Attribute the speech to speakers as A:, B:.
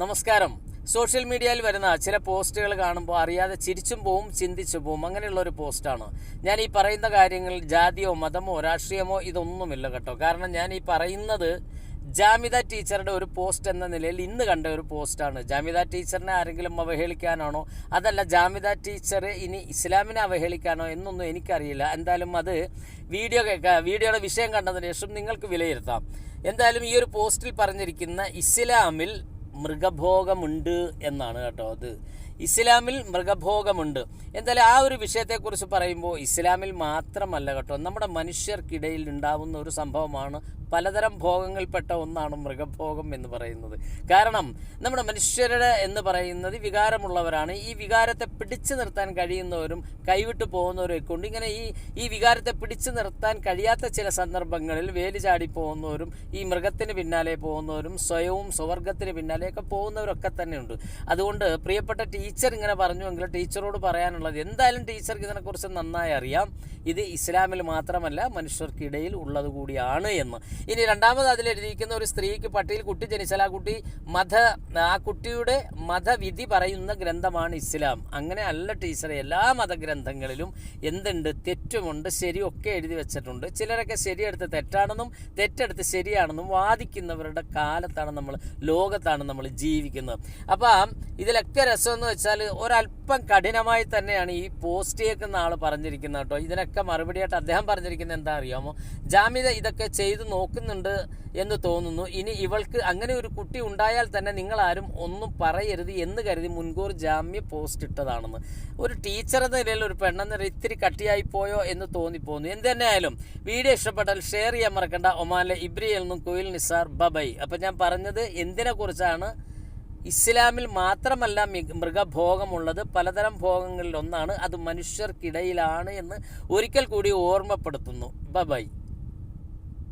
A: നമസ്കാരം. സോഷ്യൽ മീഡിയയിൽ വരുന്ന ചില പോസ്റ്റുകൾ കാണുമ്പോൾ അറിയാതെ ചിരിച്ചും പോവും, ചിന്തിച്ചു പോവും. അങ്ങനെയുള്ള ഒരു പോസ്റ്റാണ്. ഞാൻ ഈ പറയുന്ന കാര്യങ്ങൾ ജാതിയോ മതമോ രാഷ്ട്രീയമോ ഇതൊന്നുമില്ല കേട്ടോ. കാരണം ഞാൻ ഈ പറയുന്നത് ജാമിദ ടീച്ചറുടെ ഒരു പോസ്റ്റ് എന്ന നിലയിൽ ഇന്ന് കണ്ട ഒരു പോസ്റ്റാണ്. ജാമിദ ടീച്ചറിനെ ആരെങ്കിലും അവഹേളിക്കാനാണോ, അതല്ല ജാമിദ ടീച്ചർ ഇനി ഇസ്ലാമിനെ അവഹേളിക്കാനോ എന്നൊന്നും എനിക്കറിയില്ല. എന്തായാലും അത് വീഡിയോയുടെ വിഷയം കണ്ടതിന് ശേഷം നിങ്ങൾക്ക് വിലയിരുത്താം. എന്തായാലും ഈ ഒരു പോസ്റ്റിൽ പറഞ്ഞിരിക്കുന്ന ഇസ്ലാമിൽ മൃഗഭോഗമുണ്ട് എന്നാണ് കേട്ടോ. അത് ഇസ്ലാമിൽ മൃഗഭോഗമുണ്ട്. എന്തായാലും ആ ഒരു വിഷയത്തെക്കുറിച്ച് പറയുമ്പോൾ ഇസ്ലാമിൽ മാത്രമല്ല കേട്ടോ, നമ്മുടെ മനുഷ്യർക്കിടയിൽ ഉണ്ടാവുന്ന ഒരു സംഭവമാണ്. പലതരം ഭോഗങ്ങളിൽപ്പെട്ട ഒന്നാണ് മൃഗഭോഗം എന്ന് പറയുന്നത്. കാരണം നമ്മുടെ മനുഷ്യരുടെ എന്ന് പറയുന്നത് വികാരമുള്ളവരാണ്. ഈ വികാരത്തെ പിടിച്ചു നിർത്താൻ കഴിയുന്നവരും കൈവിട്ടു പോകുന്നവരൊക്കെ ഉണ്ട്. ഇങ്ങനെ ഈ വികാരത്തെ പിടിച്ചു നിർത്താൻ കഴിയാത്ത ചില സന്ദർഭങ്ങളിൽ വേലി ചാടി പോകുന്നവരും ഈ മൃഗത്തിന് പിന്നാലെ പോകുന്നവരും സ്വയവും സ്വവർഗത്തിന് പിന്നാലെയൊക്കെ പോകുന്നവരൊക്കെ തന്നെയുണ്ട്. അതുകൊണ്ട് പ്രിയപ്പെട്ട ടീച്ചർ ഇങ്ങനെ പറഞ്ഞുവെങ്കിൽ ടീച്ചറോട് പറയാനുള്ളത്, എന്തായാലും ടീച്ചർക്ക് ഇതിനെക്കുറിച്ച് നന്നായി അറിയാം. ഇത് ഇസ്ലാമിൽ മാത്രമല്ല മനുഷ്യർക്കിടയിൽ ഉള്ളത് കൂടിയാണ് എന്ന്. ഇനി രണ്ടാമത് അതിലെഴുതിയിരിക്കുന്ന ഒരു സ്ത്രീക്ക് പട്ടിയിൽ കുട്ടി ജനിച്ചാൽ ആ കുട്ടിയുടെ മതവിധി പറയുന്ന ഗ്രന്ഥമാണ് ഇസ്ലാം. അങ്ങനെ അല്ല ടീച്ചറെ. എല്ലാ മതഗ്രന്ഥങ്ങളിലും എന്തുണ്ട്, തെറ്റുമുണ്ട്, ശരിയൊക്കെ എഴുതി വെച്ചിട്ടുണ്ട്. ചിലരൊക്കെ ശരിയെടുത്ത് തെറ്റാണെന്നും തെറ്റെടുത്ത് ശരിയാണെന്നും വാദിക്കുന്നവരുടെ ലോകത്താണ് നമ്മൾ ജീവിക്കുന്നത്. അപ്പം ഇതിലൊക്കെ രസമെന്ന് വെച്ചാൽ ഒരല്പം കഠിനമായി തന്നെയാണ് ഈ പോസ്റ്റ് കേൾക്കുന്ന ആൾ പറഞ്ഞിരിക്കുന്നത് കേട്ടോ. ഇതിനൊക്കെ മറുപടിയായിട്ട് അദ്ദേഹം പറഞ്ഞിരിക്കുന്നത് എന്താ അറിയാമോ? ജാമിദ ഇതൊക്കെ ചെയ്ത് നോക്കുന്നുണ്ട് എന്ന് തോന്നുന്നു. ഇനി ഇവൾക്ക് അങ്ങനെ ഒരു കുട്ടി ഉണ്ടായാൽ തന്നെ നിങ്ങളാരും ഒന്നും പറയരുത് എന്ന് കരുതി മുൻകൂർ ജാമ്യ പോസ്റ്റ് ഇട്ടതാണെന്ന്. ഒരു ടീച്ചർ എന്ന നിലയിൽ ഒരു പെണ്ണെന്ന ഇത്തിരി കട്ടിയായി പോയോ എന്ന് തോന്നിപ്പോന്നു. എന്ത് തന്നെയായാലും വീഡിയോ ഇഷ്ടപ്പെട്ടാൽ ഷെയർ ചെയ്യാൻ മറക്കണ്ട. ഒമാനിലെ ഇബ്രിയിൽ നിന്നും കുയിൽ നിസാർ, ബബൈ. അപ്പം ഞാൻ പറഞ്ഞത് എന്തിനെ കുറിച്ചാണ്? ഇസ്ലാമിൽ മാത്രമല്ല മൃഗഭോഗമുള്ളത്, പലതരം ഭോഗങ്ങളിൽ ഒന്നാണ്. അത് മനുഷ്യർക്കിടയിലാണ് എന്ന് ഒരിക്കൽ കൂടി ഓർമ്മപ്പെടുത്തുന്നു. ബൈ.